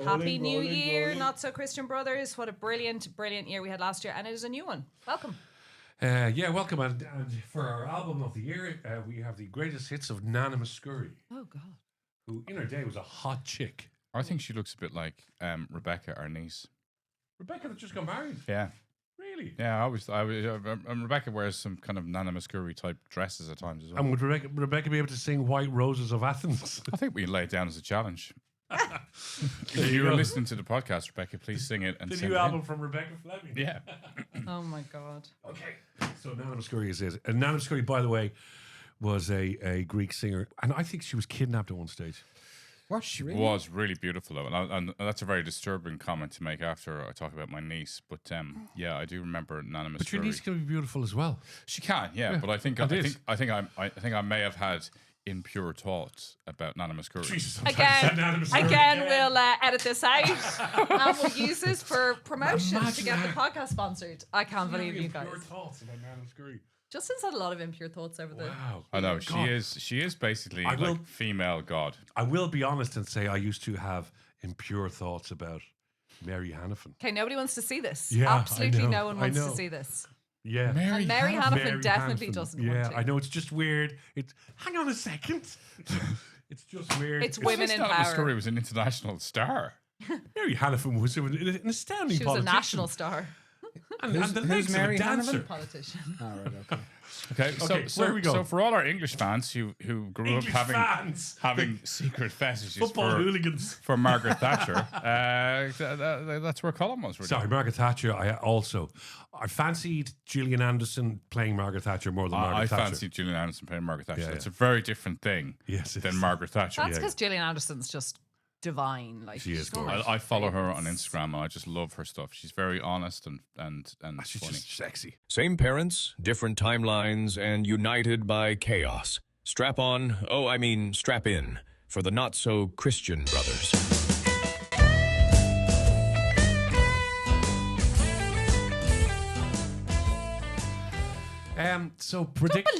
Happy New Year, Not So Christian Brothers. What a brilliant, brilliant year we had last year. And it is a new one. Welcome. Welcome. And for our album of the year, we have the greatest hits of Nana Mouskouri, Oh, God. who in her day was a hot chick. I think she looks a bit like Rebecca, our niece. Rebecca that just got married. Yeah. Really? Yeah, Rebecca wears some kind of Nana Mouskouri type dresses at times as well. And would Rebecca be able to sing White Roses of Athens? I think we lay it down as a challenge. If you were listening to the podcast, Rebecca, please sing it. And The send new it album in. from Rebecca Fleming. Yeah. Oh, my God. Okay. So Nana Mouskouri is it. And Nana Mouskouri, by the way, was a Greek singer. And I think she was kidnapped at one stage. What? She really? Was really beautiful though, and that's a very disturbing comment to make after I talk about my niece. But yeah, I do remember Nana Mouskouri. But your niece can be beautiful as well. She can, yeah. But I think I may have had impure thoughts about Nana Mouskouri. Jesus, Again, we'll edit this out and we'll use this for promotion Imagine to get the that. podcast sponsored. I can't believe you guys. Your thoughts about Nana Mouskouri. Justin's had a lot of impure thoughts over the. Wow. I know God. she is basically I will- like female god. I will be honest and say I used to have impure thoughts about Mary Hannafin. Okay, nobody wants to see this. Yeah, I Absolutely know, no one I wants to know. see this. Yeah. And Mary Hannafin Mary definitely Hannafin. doesn't Yeah, want to. I know it's just weird. It's hang on a second. It's just weird. It's women in Nana power. Mouskouri was an international star. Mary Hannafin was an astounding She was a politician. national star. And the who's legs Mary of a dancer. Politician. Oh, right, okay. Okay, so where we go? So for all our English fans who grew English up fans. having secret fetishes Football hooligans. for Margaret Thatcher, that's where Colm was. Really. Sorry, Margaret Thatcher. I fancied Gillian Anderson playing Margaret Thatcher more than Margaret I Thatcher. fancied Gillian Anderson playing Margaret Thatcher. Yeah, It's yeah. a very different thing Yes, it than is. Margaret Thatcher. That's because Gillian Anderson's just divine. Like She is she's one of gorgeous. my I follow her on favourites. Instagram and I just love her stuff. She's very honest and She's funny. just sexy. Same parents, different timelines, and united by chaos. Strap on, strap in, for the Not So Christian Brothers. So predict.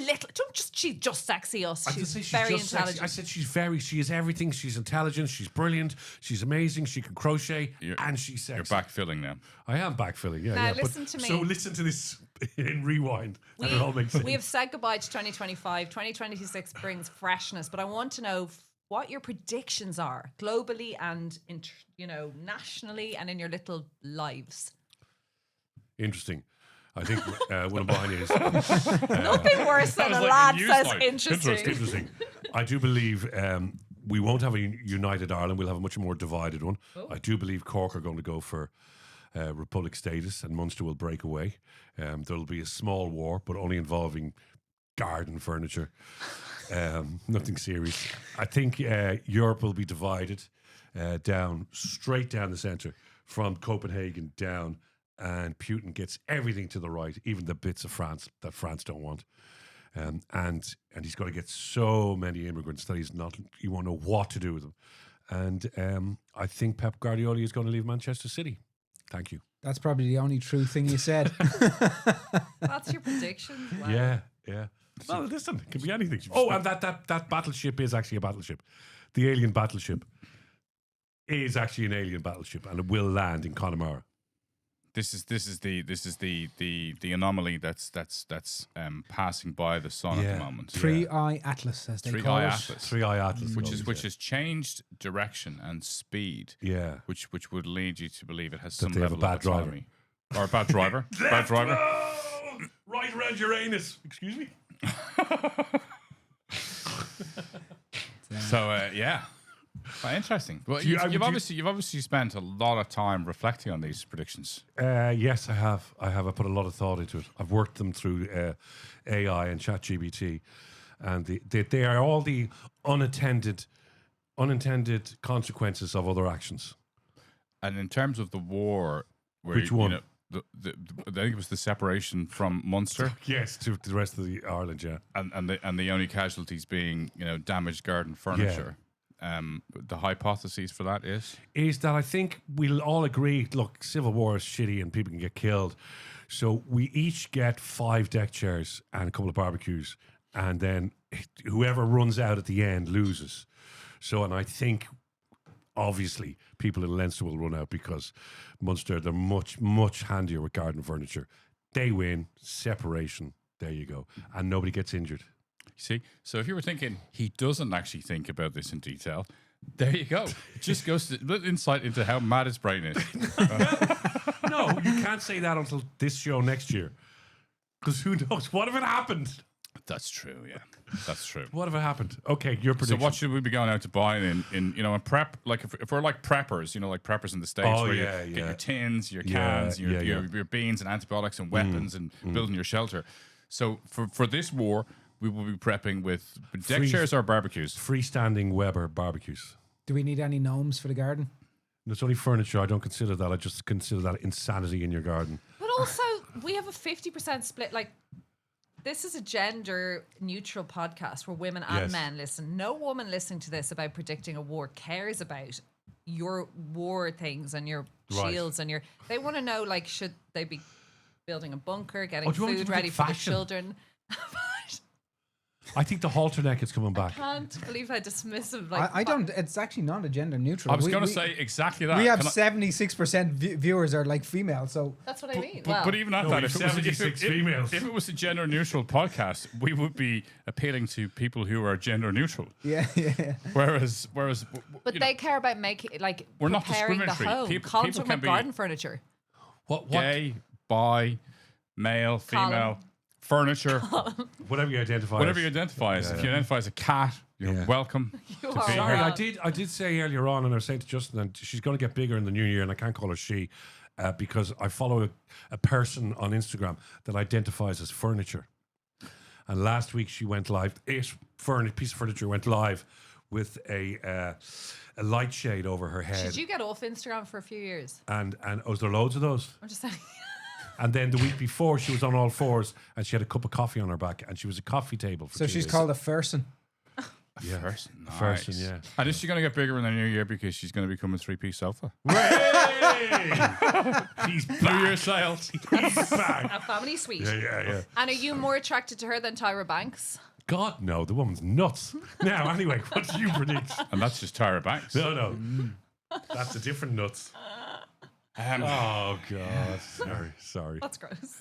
She's just sexy us. I didn't She's say she's very just sexy. intelligent. I said she is everything. She's intelligent. She's brilliant. She's amazing. She can crochet, and she's sexy. You're backfilling now. I am backfilling. Yeah, Now, yeah. listen to me. So listen to this in rewind, and it all makes sense. We have said goodbye to 2025. 2026 brings freshness, but I want to know what your predictions are globally and nationally and in your little lives. Interesting. I think one of mine is Nothing worse than a was like lad a news says line. interesting. interesting. I do believe we won't have a united Ireland. We'll have a much more divided one. I do believe Cork are going to go for republic status, and Munster will break away. There'll be a small war, but only involving garden furniture. Nothing serious. I think Europe will be divided straight down the centre from Copenhagen down. And Putin gets everything to the right, even the bits of France that France don't want. And he's going to get so many immigrants that he won't know what to do with them. And I think Pep Guardiola is going to leave Manchester City. Thank you. That's probably the only true thing you said. That's your prediction. Wow. Yeah. Well, listen, it can be anything. Oh, and that battleship is actually a battleship. The alien battleship is actually an alien battleship, and it will land in Connemara. This is the anomaly that's passing by the sun at the moment. Three-eye Atlas, as they call Three-eye it. Atlas. Three-eye Atlas. Which has changed direction and speed. Yeah. Which would lead you to believe it has That some they have a level bad of driver. autonomy. Or a bad driver. Bad driver. Oh, right around Uranus. Excuse me. So yeah. Quite interesting. Well, Do you- you've would you- obviously spent a lot of time reflecting on these predictions. Yes, I have. I put a lot of thought into it. I've worked them through AI and ChatGPT, and they are all the unintended consequences of other actions. And in terms of the war, where Which one? I think it was the separation from Munster, Yes, to the rest of the Ireland. Yeah, and the only casualties being damaged garden furniture. The hypothesis for that is that I think we'll all agree. Look, civil war is shitty and people can get killed, so we each get 5 deck chairs and a couple of barbecues, and then whoever runs out at the end loses. So, and I think obviously people in Leinster will run out because Munster, they're much, much handier with garden furniture. They win, separation, there you go. And nobody gets injured. See, so if you were thinking he doesn't actually think about this in detail, there you go. It just goes to a little insight into how mad his brain is. No, you can't say that until this show next year. Because who knows? What if it happened? That's true, yeah. That's true. What if it happened? Okay, your So prediction. what should we be going out to buy in a prep, like if we're like preppers, like preppers in the States Oh, where yeah, you get yeah. your tins, your Yeah, cans, your beans and antibiotics and weapons and building your shelter. So for this war, we will be prepping with deck chairs or barbecues. Freestanding Weber barbecues. Do we need any gnomes for the garden? It's only furniture. I don't consider that. I just consider that insanity in your garden. But also, we have a 50% split. Like, this is a gender neutral podcast where women and Yes. men listen. No woman listening to this about predicting a war cares about your war things and your Right. shields and your. They want to know, like, should they be building a bunker, getting Oh, do you want me food to ready predict for the fashion? children? I think the halter neck is coming back. Can't believe how dismissive. Like, I don't. It's actually not a gender neutral. I was We- going to we- say exactly that. We have Can I- 76% viewers are like female, so That's what I mean. But even at No, that, we if have it, was, 76 females. if it was a gender neutral podcast, we would be appealing to people who are gender neutral. yeah. Whereas, But they care about making, like, We're not preparing the discriminatory. home. People- Colm's people talking can about be- garden furniture. What? gay, bi, male, female, furniture, Whatever you identify. whatever as. you identify as. If you identify as a cat, you're Yeah. welcome. You to are be Sorry, here. welcome. I did say earlier on, and I was saying to Justin, and she's going to get bigger in the new year, and I can't call her she because I follow a person on Instagram that identifies as furniture. And last week she went live. Piece of furniture went live with a light shade over her head. Should you get off Instagram for a few years? And was there loads of those? I'm just saying. And then the week before, she was on all fours and she had a cup of coffee on her back, and she was a coffee table. For So 2 she's days. called a Fersen. Yeah. Person, Person, nice. yeah. And is she going to get bigger in the new year because she's going to become a 3-piece sofa? He's New back. Year sales. He's back. A family suite. Yeah. And are you more attracted to her than Tyra Banks? God, no, the woman's nuts. Now, anyway, what do you predict? And that's just Tyra Banks. No. That's a different nuts. Oh, God. Sorry. That's gross.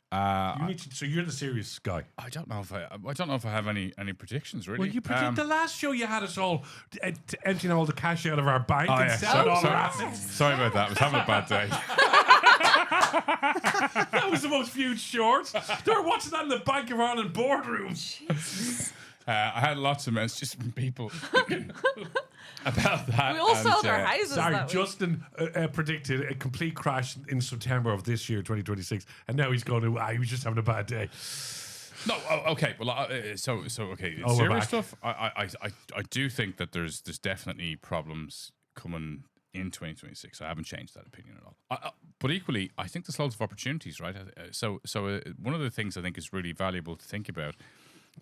You need to, so you're the serious guy. I don't know if I have any predictions really. Well, you predict the last show you had us all emptying all the cash out of our bank Oh, and yeah. selling all our assets. Sorry about that. I was having a bad day. That was the most viewed short. They were watching that in the Bank of Ireland boardroom. I had lots of messages from people about that. We all and, sold our houses Sorry, that week. Justin predicted a complete crash in September of this year, 2026, and now he's going to. He was just having a bad day. No, okay. Well, so okay. Oh, we're Serious back. stuff. I do think that there's definitely problems coming in 2026. I haven't changed that opinion at all. But equally, I think there's loads of opportunities, right? So one of the things I think is really valuable to think about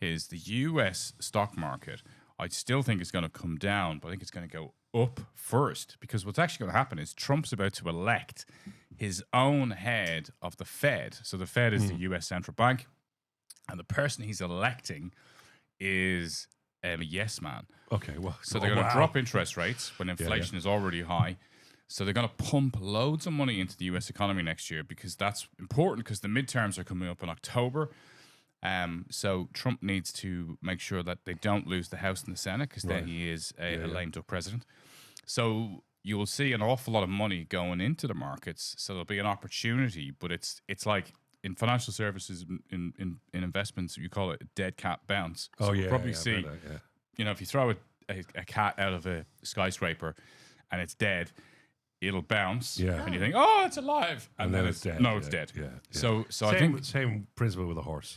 is the U.S. stock market. I still think it's going to come down, but I think it's going to go up first, because what's actually going to happen is Trump's about to elect his own head of the Fed. So the Fed is the U.S. central bank, and the person he's electing is a yes man. Okay, well, So they're going to drop interest rates when inflation is already high. So they're going to pump loads of money into the U.S. economy next year, because that's important, because the midterms are coming up in October. So Trump needs to make sure that they don't lose the House and the Senate, because then he is a lame duck president. So you will see an awful lot of money going into the markets. So there'll be an opportunity, but it's like in financial services, in investments, you call it a dead cat bounce. So we'll probably see, if you throw a cat out of a skyscraper and it's dead, it'll bounce, and you think, oh, it's alive, and then it's dead. No, it's dead. Yeah. So I think same principle with a horse.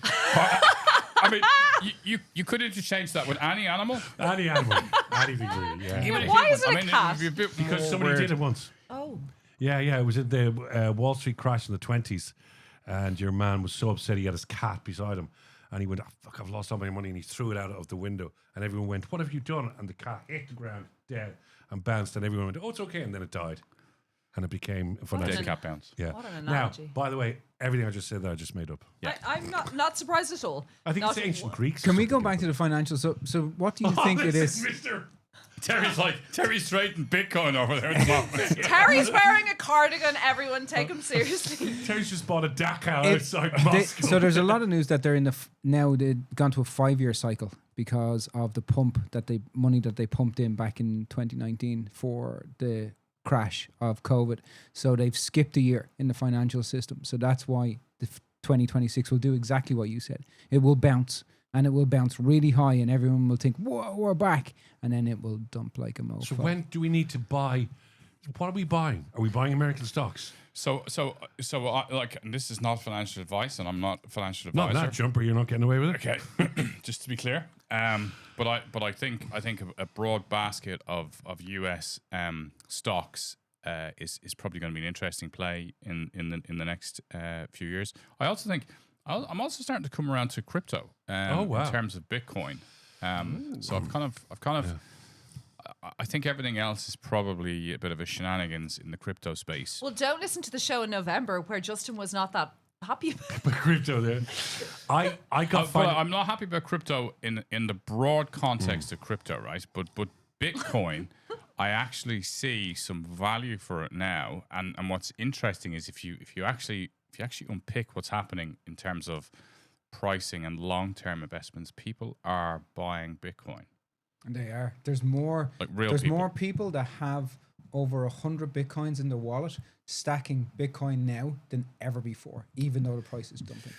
I mean, you could interchange that with any animal. Any animal, anything really. Yeah. Even why is it a cat? it'd be a bit Because more somebody weird. did it once. Oh. Yeah. It was in the Wall Street crash in the 20s, and your man was so upset he had his cat beside him, and he went, oh, "Fuck! I've lost all my money," and he threw it out of the window, and everyone went, "What have you done?" And the cat hit the ground dead and bounced, and everyone went, "Oh, it's okay," and then it died, and it became a financial. Dead cat bounce. Yeah. What an Now, analogy. by the way, everything I just said there, I just made up. I'm not surprised at all. I think Not it's ancient one- Greeks. Can we go back to the financial? So what do you think it is? Mister. Terry's trading Bitcoin over there at the moment. Terry's wearing a cardigan. Everyone take him seriously. Terry's just bought a Dakar It- outside Moscow. So there's a lot of news that they're in the now they've gone to a 5-year cycle because of the money that they pumped in back in 2019 for the crash of COVID. So they've skipped a year in the financial system. So that's why the 2026 will do exactly what you said. It will bounce. And it will bounce really high, and everyone will think, "Whoa, we're back!" And then it will dump like a mofo. So when do we need to buy? What are we buying? Are we buying American stocks? So, and this is not financial advice, and I'm not a financial Not advisor. that jumper. You're not getting away with it. Okay, just to be clear. But I think a broad basket of US stocks is probably going to be an interesting play in the next few years. I also think I'm also starting to come around to crypto. Wow. In terms of Bitcoin. So I've kind of. I think everything else is probably a bit of a shenanigans in the crypto space. Well, don't listen to the show in November where Justin was not that happy. But crypto there. I got But I'm not happy about crypto in the broad context of crypto, right? But Bitcoin, I actually see some value for it now. And what's interesting is if you actually unpick what's happening in terms of pricing and long-term investments, people are buying Bitcoin. And they are. There's more. Like real There's people. more people that have over 100 Bitcoins in their wallet stacking Bitcoin now than ever before, even though the price is dumping.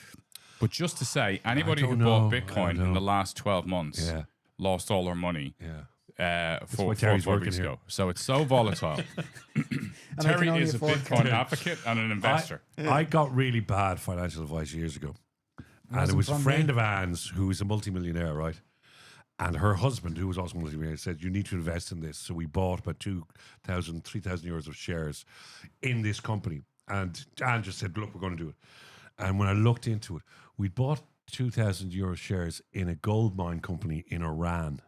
But just to say, anybody who don't bought know. I Bitcoin don't in the know. last 12 months Yeah. lost all their money Yeah. four why Terry's four working weeks here. ago. So it's so volatile. And I can Terry only is a afford Bitcoin Terry. advocate and an investor. I got really bad financial advice years ago. And it Wasn't was a from friend me. of Anne's who is a multimillionaire, right? And her husband, who was also a multimillionaire, said, you need to invest in this. So we bought about 2,000, 3,000 euros of shares in this company. And Anne just said, look, we're going to do it. And when I looked into it, we bought 2,000 euro shares in a gold mine company in Iran.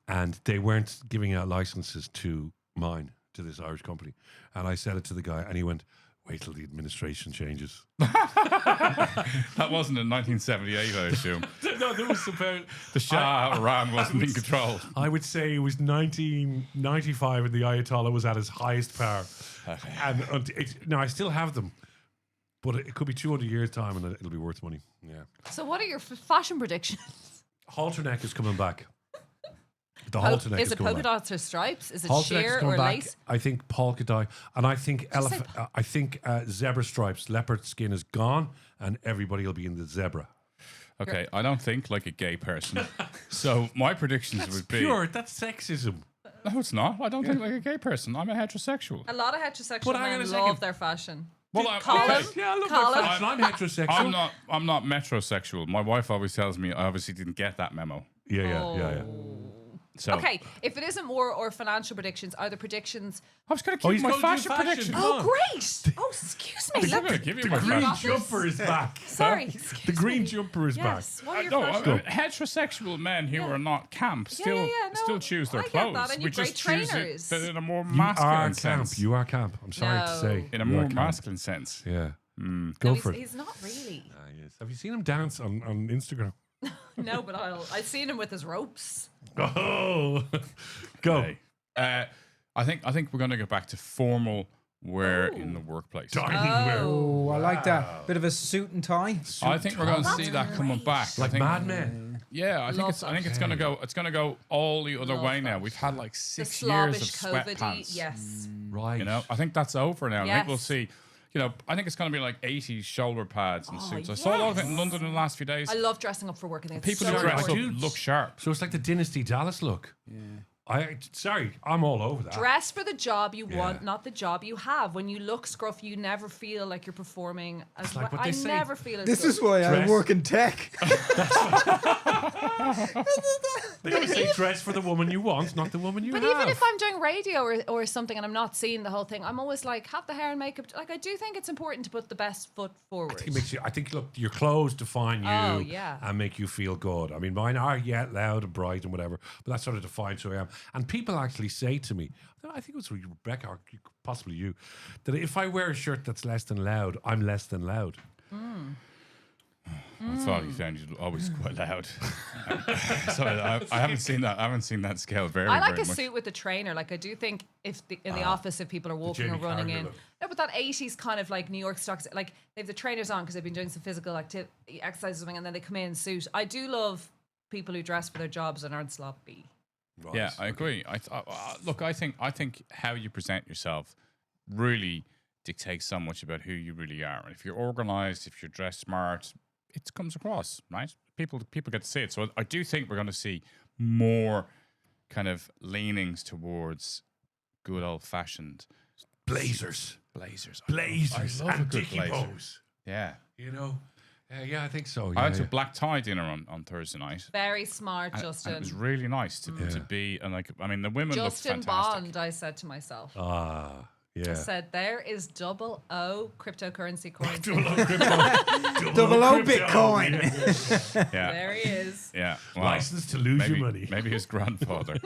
And they weren't giving out licenses to mine, to this Irish company. And I said it to the guy, and he went, wait till the administration changes. That wasn't in 1978, I assume. No, there was about... The Shah of Iran wasn't in control. I would say it was 1995 and the Ayatollah was at his highest power. And now I still have them, but it could be 200 years' time and it'll be worth money. Yeah. So, what are your fashion predictions? Halter neck is coming back. The halter neck Is is it coming polka back. dots or stripes? Is it Halter neck is sheer coming or back. lace? I think polka dot, and I think Just say I think zebra stripes, leopard skin is gone, and everybody will be in the zebra. Okay, I don't think like a gay person. So my predictions would be... Pure, that's sexism. No, it's not. I don't think like a gay person. I'm a heterosexual. A lot of heterosexual But hang on men a love second. their fashion. Well, Colm? okay. Yeah, I love Colin? my fashion. I'm heterosexual. I'm not metrosexual. My wife always tells me I obviously didn't get that memo. Yeah. So Okay, if it isn't war or financial predictions, are the predictions? I was going to Oh, keep he's my gonna do fashion fashion. prediction. Come Oh, on. great! Oh, excuse me. I'm Let going me- to give you The my green fashion. jumper is back. Sorry, The excuse green me. jumper is Yes. What are your No, fashion? heterosexual men who are not camp still no, still choose their I get that, clothes. and we you've great just choose trainers. it in a more back. You masculine are camp. sense. You are camp. I'm sorry to No. say. In a You are more camp. masculine sense. Yeah. No, Go for it. he's not really. Yes. Have you seen him dance on Instagram? No, but I've seen him with his ropes. Oh, go. Okay. I think we're going to go back to formal wear in the workplace. Dining wear. Oh, I like that. Bit of a suit and tie. I think we're going to That's see that coming back. I Like think, Mad Men. Yeah, I think Love it's that. it's going to go. It's going to go all the other Love way now. that. We've had like The 6 years of slobbish COVID-y, sweatpants. yes. Right. You know, I think that's over now. I think we'll Yes. see. You know, I think it's going to be like 80s shoulder pads and Oh, suits. I saw a lot of it in yes. London in the last few days. I love dressing up for work. I think it's People so who dress up important. look sharp. So it's like the Dynasty Dallas look. Sorry, I'm all over that. Dress for the job you want, Yeah. not the job you have. When you look scruffy, you never feel like you're performing as like well. what they I say. never feel as This good. is why I Dress. work in tech. They always say dress for the woman you want, not the woman you But have. even if I'm doing radio or something and I'm not seeing the whole thing, I'm always like, have the hair and makeup. Like, I do think it's important to put the best foot forward. I think look, your clothes define you Oh, yeah. and make you feel good. I mean, mine are loud and bright and whatever, but that sort of defines who I am. And people actually say to me, I think it was Rebecca or possibly you, that if I wear a shirt that's less than loud, I'm less than loud. I thought he sounded always quite loud. So I haven't seen that. I haven't seen that scale very. I like very a much. suit with a trainer. Like I do think if in the office, if people are walking or Jamie running Carragher in, look. no, but that 80s kind of like New York stocks, like they have the trainers on because they've been doing some physical activity, exercise or something, and then they come in suit. I do love people who dress for their jobs and aren't sloppy. Right, Yeah, I agree. Look, I think how you present yourself really dictates so much about who you really are. And if you're organized, if you're dressed smart, it comes across, right? People get to see it. So I do think we're going to see more kind of leanings towards good old fashioned Blazers. blazers. Blazers I love a and good dicky blazer. bows. Yeah. You know? Yeah, I think so. I Yeah, went to a yeah. black tie dinner on Thursday night. Very smart, And Justin. it was really nice to be, and like, I mean, the women Justin looked fantastic. Bond, I said to myself. Ah, yeah. I said, there is double O cryptocurrency coins. Double O Bitcoin. Yeah. There he is. Yeah. Wow. License to lose maybe, your money. Maybe his grandfather.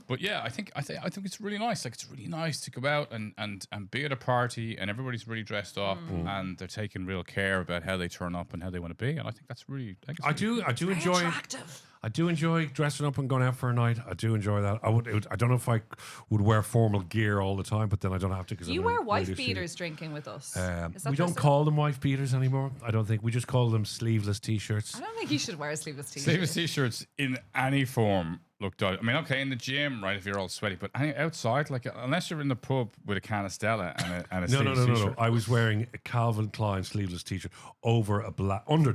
But yeah, I think it's really nice. Like, it's really nice to go out and be at a party, and everybody's really dressed up, and they're taking real care about how they turn up and how they want to be. And I think that's really. I do enjoy. Attractive. I do enjoy dressing up and going out for a night. I do enjoy that. I don't know if I would wear formal gear all the time, but then I don't have to. Do you wear wife beaters drinking with us? Is that We don't just call them wife beaters anymore. I don't think. We just call them sleeveless t-shirts. I don't think you should wear a sleeveless t-shirt. Sleeveless t-shirts in any form look dodgy. I mean, okay, in the gym, right, if you're all sweaty, but outside, like, unless you're in the pub with a can of Stella and a No. sleeveless t-shirt. I was wearing a Calvin Klein sleeveless t-shirt over a black under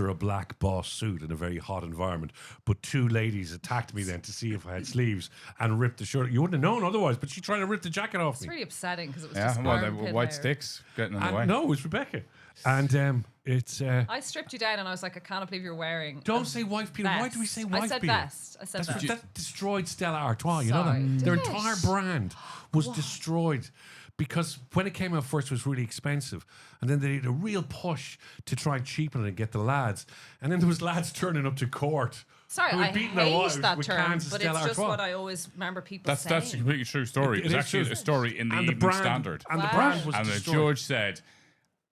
a black boss suit in a very hot environment. But two ladies attacked me then to see if I had sleeves and ripped the shirt. You wouldn't have known otherwise. But she tried to rip the jacket off It's me. really upsetting because it was Yeah, just well, they armpit were white hair. sticks getting in the way. No, it was Rebecca. And it's I stripped you down and I was like, I can't believe you're wearing. don't say wife beater. Why do we say wife I said beater? vest. I said vest. That destroyed Stella Artois. You know Sorry. that their Did it? entire brand was destroyed because when it came out first, it was really expensive, and then they did a real push to try and cheapen it and get the lads, and then there was lads turning up to court. Sorry, who had I beaten their hate wives that with term, cans of but Stella it's just Artois. what I always remember people That's a saying. completely true story. It It's is actually true. a story in the Evening brand, Standard. and the Wow. brand was And the destroyed. judge said,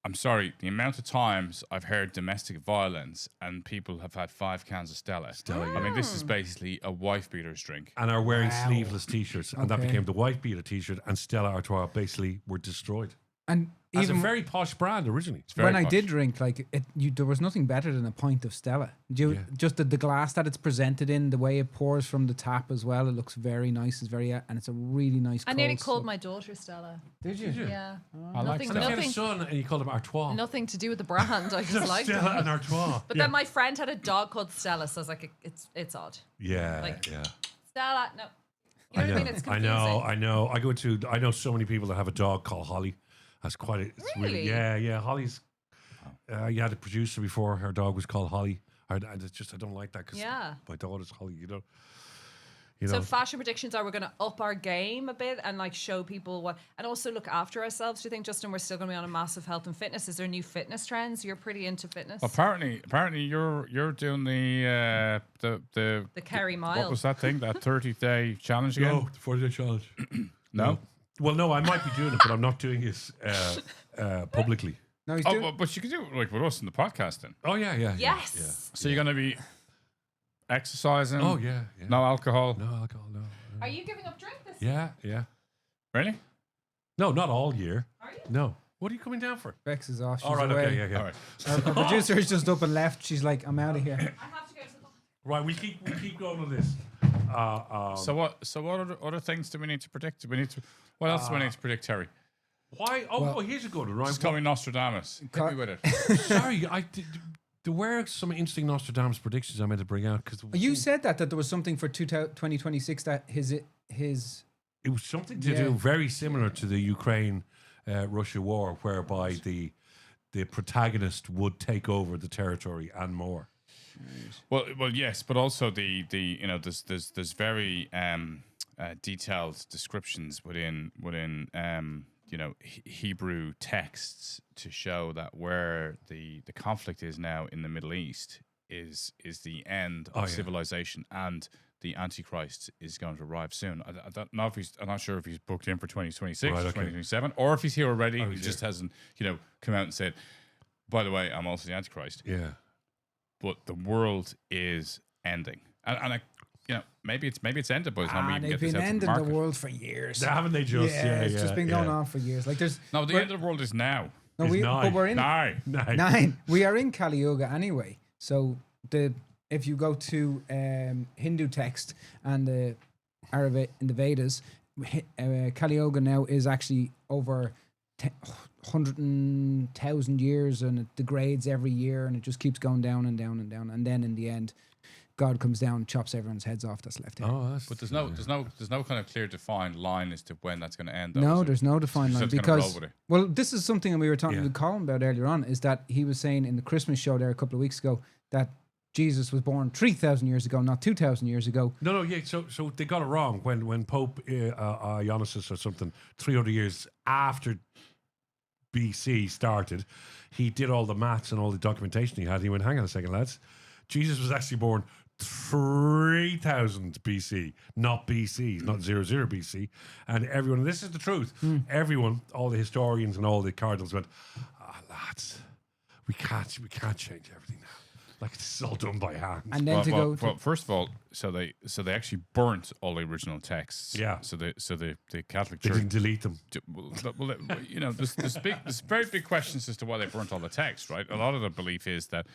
I'm sorry, the amount of times I've heard domestic violence and people have had 5 cans of Stella. I mean, this is basically a wife beater's drink. And are wearing sleeveless t-shirts, and that Okay. became the wife beater t-shirt, and Stella Artois basically were destroyed. And As a even very posh brand originally. It's very when I posh. did drink, like there was nothing better than a pint of Stella. Just the glass that it's presented in, the way it pours from the tap as well. It looks very nice. It's very, and it's a really nice. I nearly cold called sip. my daughter Stella. Did you? Yeah. I like Nothing, And if you had a nothing, son and you called him Artois. nothing to do with the brand. I just liked Stella it. and Artois. But then my friend had a dog called Stella, so I was like, it's odd. Yeah, like- yeah. Stella, no. You know what I mean? It's confusing. I know. I know so many people that have a dog called Holly. That's quite. It's Really? yeah. Holly's. You had a producer before. Her dog was called Holly. It's just I don't like that because Yeah. my daughter's Holly. You know. So fashion predictions are we're going to up our game a bit and like show people what, and also look after ourselves. Do you think, Justin, we're still going to be on a massive health and fitness? Is there new fitness trends? You're pretty into fitness. Apparently, you're doing the Kerry what Mile. was that thing? That 30-day challenge again? No, the 40-day challenge. No? Well, no, I might be doing it, but I'm not doing it publicly. No, he's Oh, doing. but you could do it like with us in the podcast then. Oh yeah. Yes. So you're going to be exercising. Oh yeah. No alcohol. No alcohol. No. Are you giving up drink this Yeah. Really? No, not all year. Are you? No. What are you coming down for? Bex is off. She's All right. away. Okay. Yeah. All right. Our producer is just up and left. She's like, I'm out of here. I have to go to the Right. We keep going on this. So what other things do we need to predict? What else do we need to predict, Terry? Why? Oh, here's a good one, right? Just call me Nostradamus. Hit me with it. Sorry, there were some interesting Nostradamus predictions I meant to bring out because You said that there was something for 2026 that his it was something to do very similar to the Ukraine Russia war, whereby the protagonist would take over the territory and more. Well, yes, but also the there's very detailed descriptions within Hebrew texts to show that where the conflict is now in the Middle East is the end of civilization, and the Antichrist is going to arrive soon. I don't know if I'm not sure if he's booked in for 2026 or 2027, or if he's here already. He just hasn't come out and said, by the way, I'm also the Antichrist. Yeah. But the world is ending, and I, maybe it's ended by the time we even They've get this been out to ending the the market. world for years. Haven't they just? Yeah, it's just been going on for years. Like there's No, the end of the world is now. no, It's but we're in Nine. 9. We are in Kali Yuga anyway. So if you go to Hindu text and the Arabic in the Vedas, Kali Yuga now is actually over 100,000 years, and it degrades every year, and it just keeps going down and down and down, and then in the end, God comes down and chops everyone's heads off that's left here. Oh, But there's no kind of clear defined line as to when that's going to end. Though, No, is there's no defined Just line just gonna roll because with it. well, this is something that we were talking Yeah. to Colm about earlier on. Is that he was saying in the Christmas show there a couple of weeks ago that Jesus was born 3,000 years ago, not 2,000 years ago. No, yeah. So they got it wrong when Pope Dionysius or something 300 years after BC started, he did all the maths and all the documentation he had. He went, "Hang on a second, lads. Jesus was actually born 3,000 BC, not BC, not 00 BC." And everyone, this is the truth. Everyone, all the historians and all the cardinals went, "Lads, we can't change everything now. Like this is all done by hand." And then Well, first of all, so they actually burnt all the original texts. Yeah. So the Catholic They Church. didn't delete them. There's very big questions as to why they burnt all the text, right? A lot of the belief is that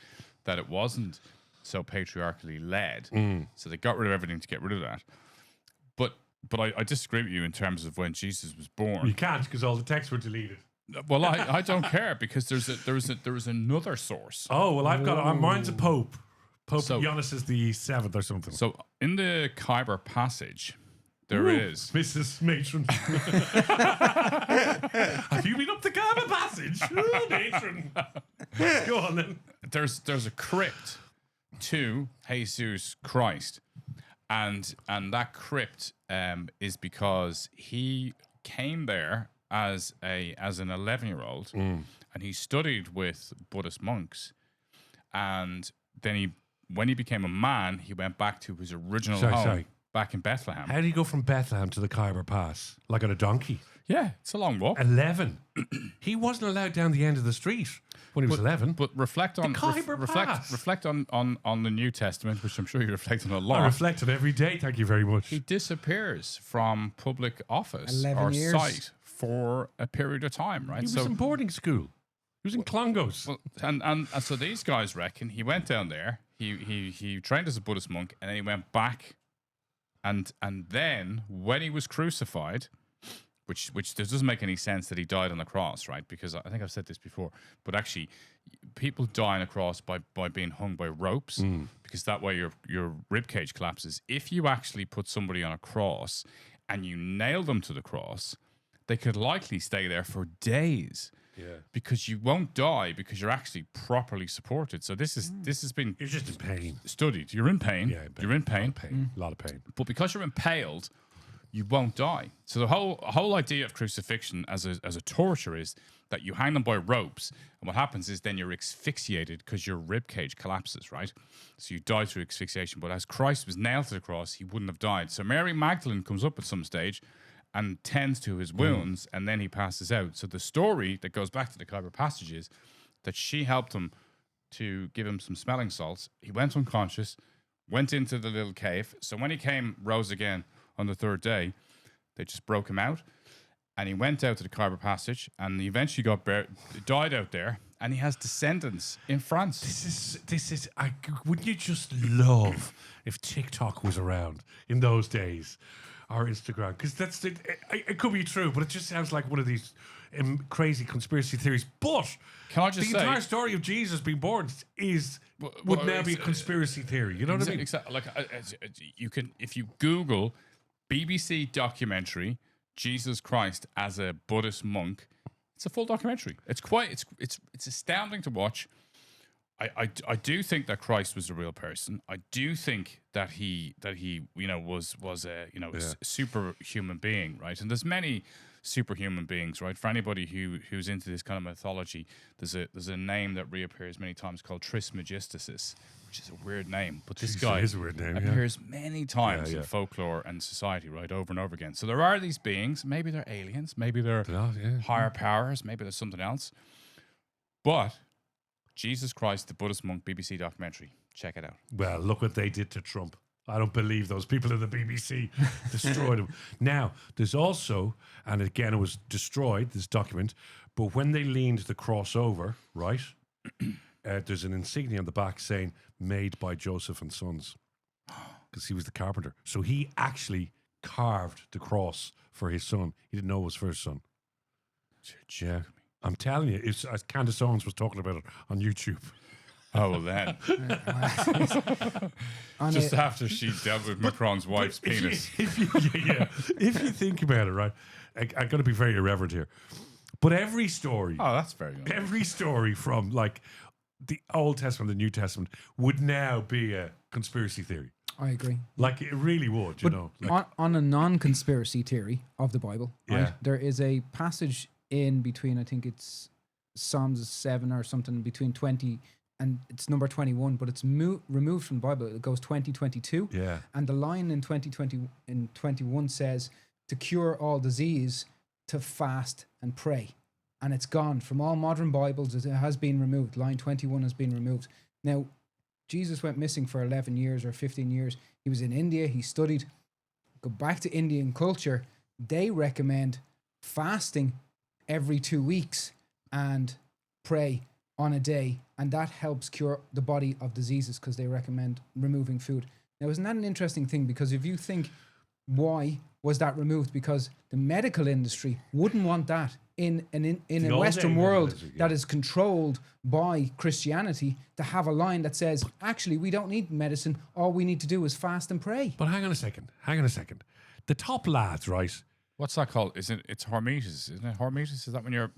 it wasn't so patriarchally led, so they got rid of everything to get rid of that. But I disagree with you in terms of when Jesus was born. You can't because all the texts were deleted. Well, I don't care because there was another source. Oh, well, I've got mine's a Pope. Pope So- Dionysius the 7th or something. So in the Khyber Passage, there is. Mrs. Matron. Have you been up the Khyber Passage? Ooh, Matron. Go on then. There's a crypt to Jesus Christ, and that crypt is because he came there as an 11-year-old, and he studied with Buddhist monks, and then when he became a man, he went back to his original home back in Bethlehem. How do you go from Bethlehem to the Khyber Pass? Like on a donkey? Yeah, it's a long walk. 11. He wasn't allowed down the end of the street when he was 11. But reflect on Khyber Pass. reflect on the New Testament, which I'm sure you reflect on a I lot. reflect on every day. Thank you very much. He disappears from public office 11 or years. sight for a period of time, right? He was in boarding school. He was in Clongowes. Well, and so these guys reckon he went down there. He trained as a Buddhist monk, and then he went back, and then when he was crucified, which doesn't make any sense that he died on the cross, right? Because I think I've said this before, but actually, people die on a cross by being hung by ropes, because that way your rib cage collapses. If you actually put somebody on a cross and you nail them to the cross, they could likely stay there for days. Yeah. Because you won't die because you're actually properly supported. So this has been You're just in pain. studied. You're in pain. Yeah, You're in pain. A lot of pain. But because you're impaled, you won't die. So the whole idea of crucifixion as a torture is that you hang them by ropes, and what happens is then you're asphyxiated because your rib cage collapses, right? So you die through asphyxiation. But as Christ was nailed to the cross, he wouldn't have died. So Mary Magdalene comes up at some stage and tends to his wounds, and then he passes out. So the story that goes back to the Khyber Passage is that she helped him to give him some smelling salts. He went unconscious, went into the little cave. So when he rose again on the third day, they just broke him out, and he went out to the Khyber Passage, and he eventually died out there, and he has descendants in France. This is. Wouldn't you just love if TikTok was around in those days, or Instagram? Because it could be true, but it just sounds like one of these crazy conspiracy theories. But Can I just the say, entire story of Jesus being born would now be a conspiracy theory. You know what I mean? Exactly. Like you can, if you Google BBC documentary Jesus Christ as a Buddhist monk, it's a full documentary. It's astounding to watch. I do think that Christ was a real person. I do think that he was a superhuman being, right? And there's many superhuman beings, right? For anybody who's into this kind of mythology, there's a name that reappears many times called Trismegistus, which is a weird name, but this guy is a weird name, yeah. appears many times Yeah. in folklore and society, right, over and over again. So there are these beings. Maybe they're aliens. Maybe they're higher powers. Maybe there's something else. But Jesus Christ, the Buddhist Monk BBC documentary. Check it out. Well, look what they did to Trump. I don't believe those people in the BBC destroyed him. Now, there's also, and again, it was destroyed, this document, but when they leaned the cross over, right, there's an insignia on the back saying, made by Joseph and Sons, because he was the carpenter. So he actually carved the cross for his son. He didn't know it was for his son. Yeah. I'm telling you, it's, Candace Owens was talking about it on YouTube. Oh, well then. Just after she dealt with Macron's wife's penis. If you think about it, right, I'm going to be very irreverent here, but every story, Oh, that's very good. every story from like the Old Testament, the New Testament, would now be a conspiracy theory. I agree. Like it really would, you know. Like, On a non-conspiracy theory of the Bible, right, Yeah. there is a passage in between, I think it's Psalms 7 or something, between 20 and it's number 21, but it's removed from the Bible. It goes 2022. yeah, And the line in 2020 in 21 says, to cure all disease, to fast and pray. And it's gone from all modern Bibles. It has been removed. Line 21 has been removed. Now, Jesus went missing for 11 years or 15 years. He was in India. He studied. Go back to Indian culture. They recommend fasting every 2 weeks and pray on a day. And that helps cure the body of diseases because they recommend removing food. Now, isn't that an interesting thing? Because if you think, why was that removed? Because the medical industry wouldn't want that in a old Western days, world yeah. that is controlled by Christianity to have a line that says, actually, we don't need medicine. All we need to do is fast and pray. but hang on a second. The top lads, right? What's that called? It's hormesis, isn't it? Hormesis, is that when your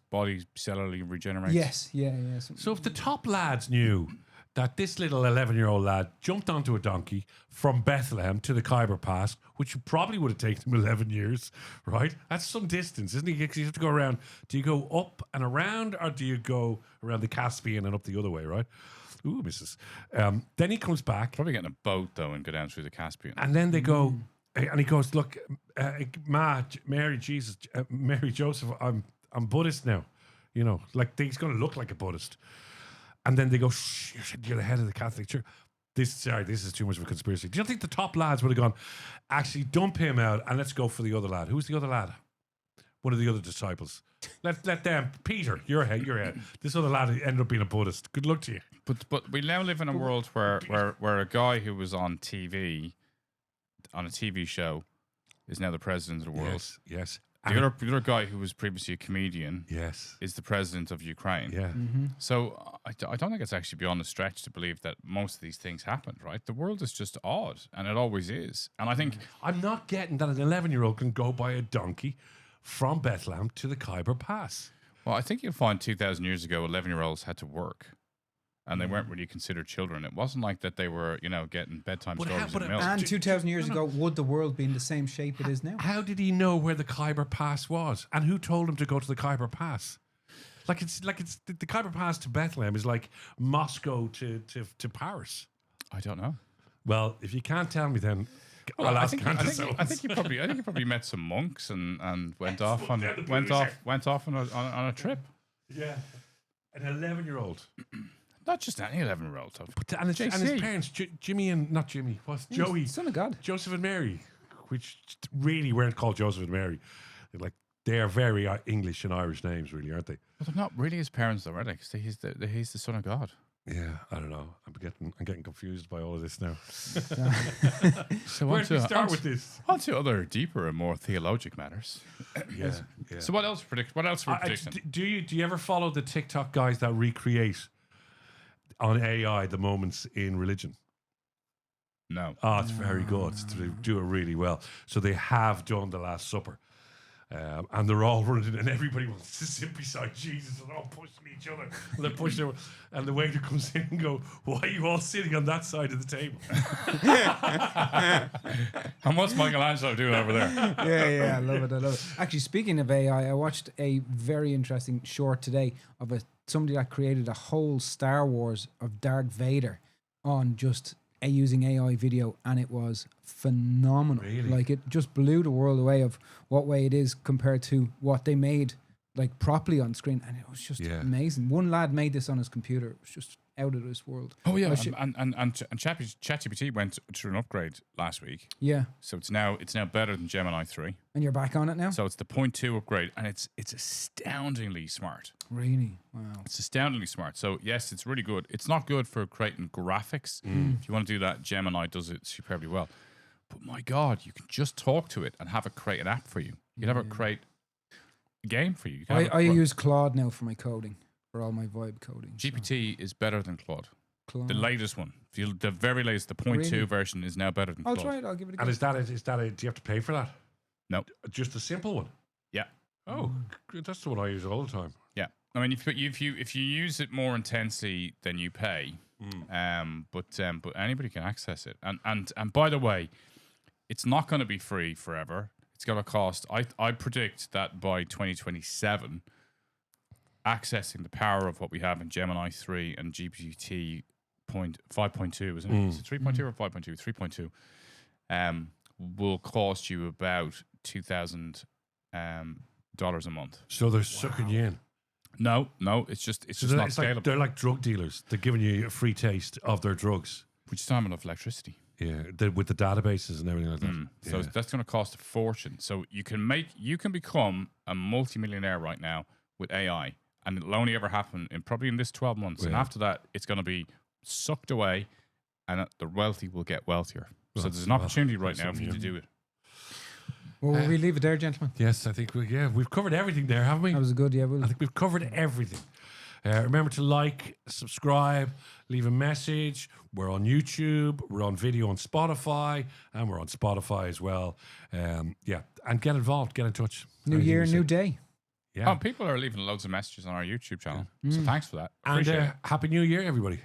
body cellularly regenerates? Yes, yeah. So if the top lads knew that this little 11-year-old lad jumped onto a donkey from Bethlehem to the Khyber Pass, which probably would have taken him 11 years, right? That's some distance, isn't it? Because you have to go around. Do you go up and around, or do you go around the Caspian and up the other way, right? Ooh, missus. Then he comes back, Probably getting a boat, though, and go down through the Caspian. and then they go, and he goes, look, Mary, Jesus, Mary, Joseph, I'm Buddhist now. You know, like he's going to look like a Buddhist. And then they go, shh, you're the head of the Catholic Church. This is too much of a conspiracy. Do you think the top lads would have gone, actually dump him out and let's go for the other lad? Who's the other lad? One of the other disciples. Let them, Peter, your head. This other lad ended up being a Buddhist. Good luck to you. But we now live in a world where a guy who was on TV, on a TV show, is now the president of the world. Yes. The other guy who was previously a comedian Yes. is the president of Ukraine. Yeah. So I don't think it's actually beyond a stretch to believe that most of these things happened, right? The world is just odd, and it always is. And I think I'm not getting that an 11-year-old can go by a donkey from Bethlehem to the Khyber Pass. well, I think you'll find 2,000 years ago, 11-year-olds had to work, and they weren't really considered children. It wasn't like that they were, getting bedtime But stories how- and but- milk. And 2,000 years ago, would the world be in the same shape it is now? How did he know where the Khyber Pass was? And who told him to go to the Khyber Pass? Like it's the Khyber Pass to Bethlehem is like Moscow to Paris. I don't know. Well, if you can't tell me, then Well, I'll I ask think Candace you Owens. probably met some monks and went off on down the went booze off on a trip. Yeah, an 11-year-old. Not just any 11-year-old. And his JC. parents, Jimmy and not Jimmy, what's Joey, Son of God. Joseph and Mary, which really weren't called Joseph and Mary. They are very English and Irish names, really, aren't they? But they're not really his parents, though, are they? 'Cause he's the son of God. Yeah, I don't know. I'm getting confused by all of this now. So Where do we start with this? On to other deeper and more theologic matters. Yeah. So what else What else we're I- predicting? do you ever follow the TikTok guys that recreate on AI the moments in religion? No. Oh, it's very good. They do it really well. So they have done the Last Supper. And they're all running, and everybody wants to sit beside Jesus, and all pushing each other. And they're pushing, and the waiter comes in and go, "Why are you all sitting on that side of the table?" And what's Michelangelo doing over there? Yeah, I love it. Actually, speaking of AI, I watched a very interesting short today of somebody that created a whole Star Wars of Darth Vader on just using AI video, and it was phenomenal. Really? Like, it just blew the world away of what way it is compared to what they made like properly on screen, and it was just amazing. One lad made this on his computer. It was just out of this world. Oh yeah, and ChatGPT went through an upgrade last week. Yeah. So it's now better than Gemini 3. And you're back on it now? So it's the 0.2 upgrade, and it's astoundingly smart. Really? Wow. It's astoundingly smart. So yes, it's really good. It's not good for creating graphics. If you want to do that, Gemini does it superbly well. But my God, you can just talk to it and have it create an app for you. You can have it create a game for you. I use Claude now for my coding, for all my vibe coding. GPT is better than Claude. The latest one. The very latest, the 0.2 version is now better than Claude. I'll try it. I'll give it a go. And is that do you have to pay for that? No. Just a simple one? Yeah. Oh, that's the one I use all the time. Yeah. I mean, if you use it more intensely, then you pay. But anybody can access it. And by the way, it's not going to be free forever. It's going to cost. I predict that by 2027, accessing the power of what we have in Gemini 3 and GPT 5.2, isn't it? Is it 3.2 or 5.2? 3.2. Will cost you about $2,000 a month. So they're sucking you in. No, it's just not scalable. They're like drug dealers. They're giving you a free taste of their drugs. We just don't have enough electricity. Yeah, with the databases and everything like that. So that's going to cost a fortune. So you can become a multimillionaire right now with AI, and it'll only ever happen probably in this 12 months. And after that, it's going to be sucked away, and the wealthy will get wealthier. So there's an opportunity right now for you to do it. Well, will we leave it there, gentlemen? Yes, I think we've covered everything there, haven't we? That was good. Yeah, I think we've covered everything. Remember to like, subscribe, leave a message. We're on YouTube. We're on video on Spotify, and we're on Spotify as well. And get involved. Get in touch. New year, new day. Yeah. Oh, people are leaving loads of messages on our YouTube channel. So thanks for that. And Happy New Year, everybody.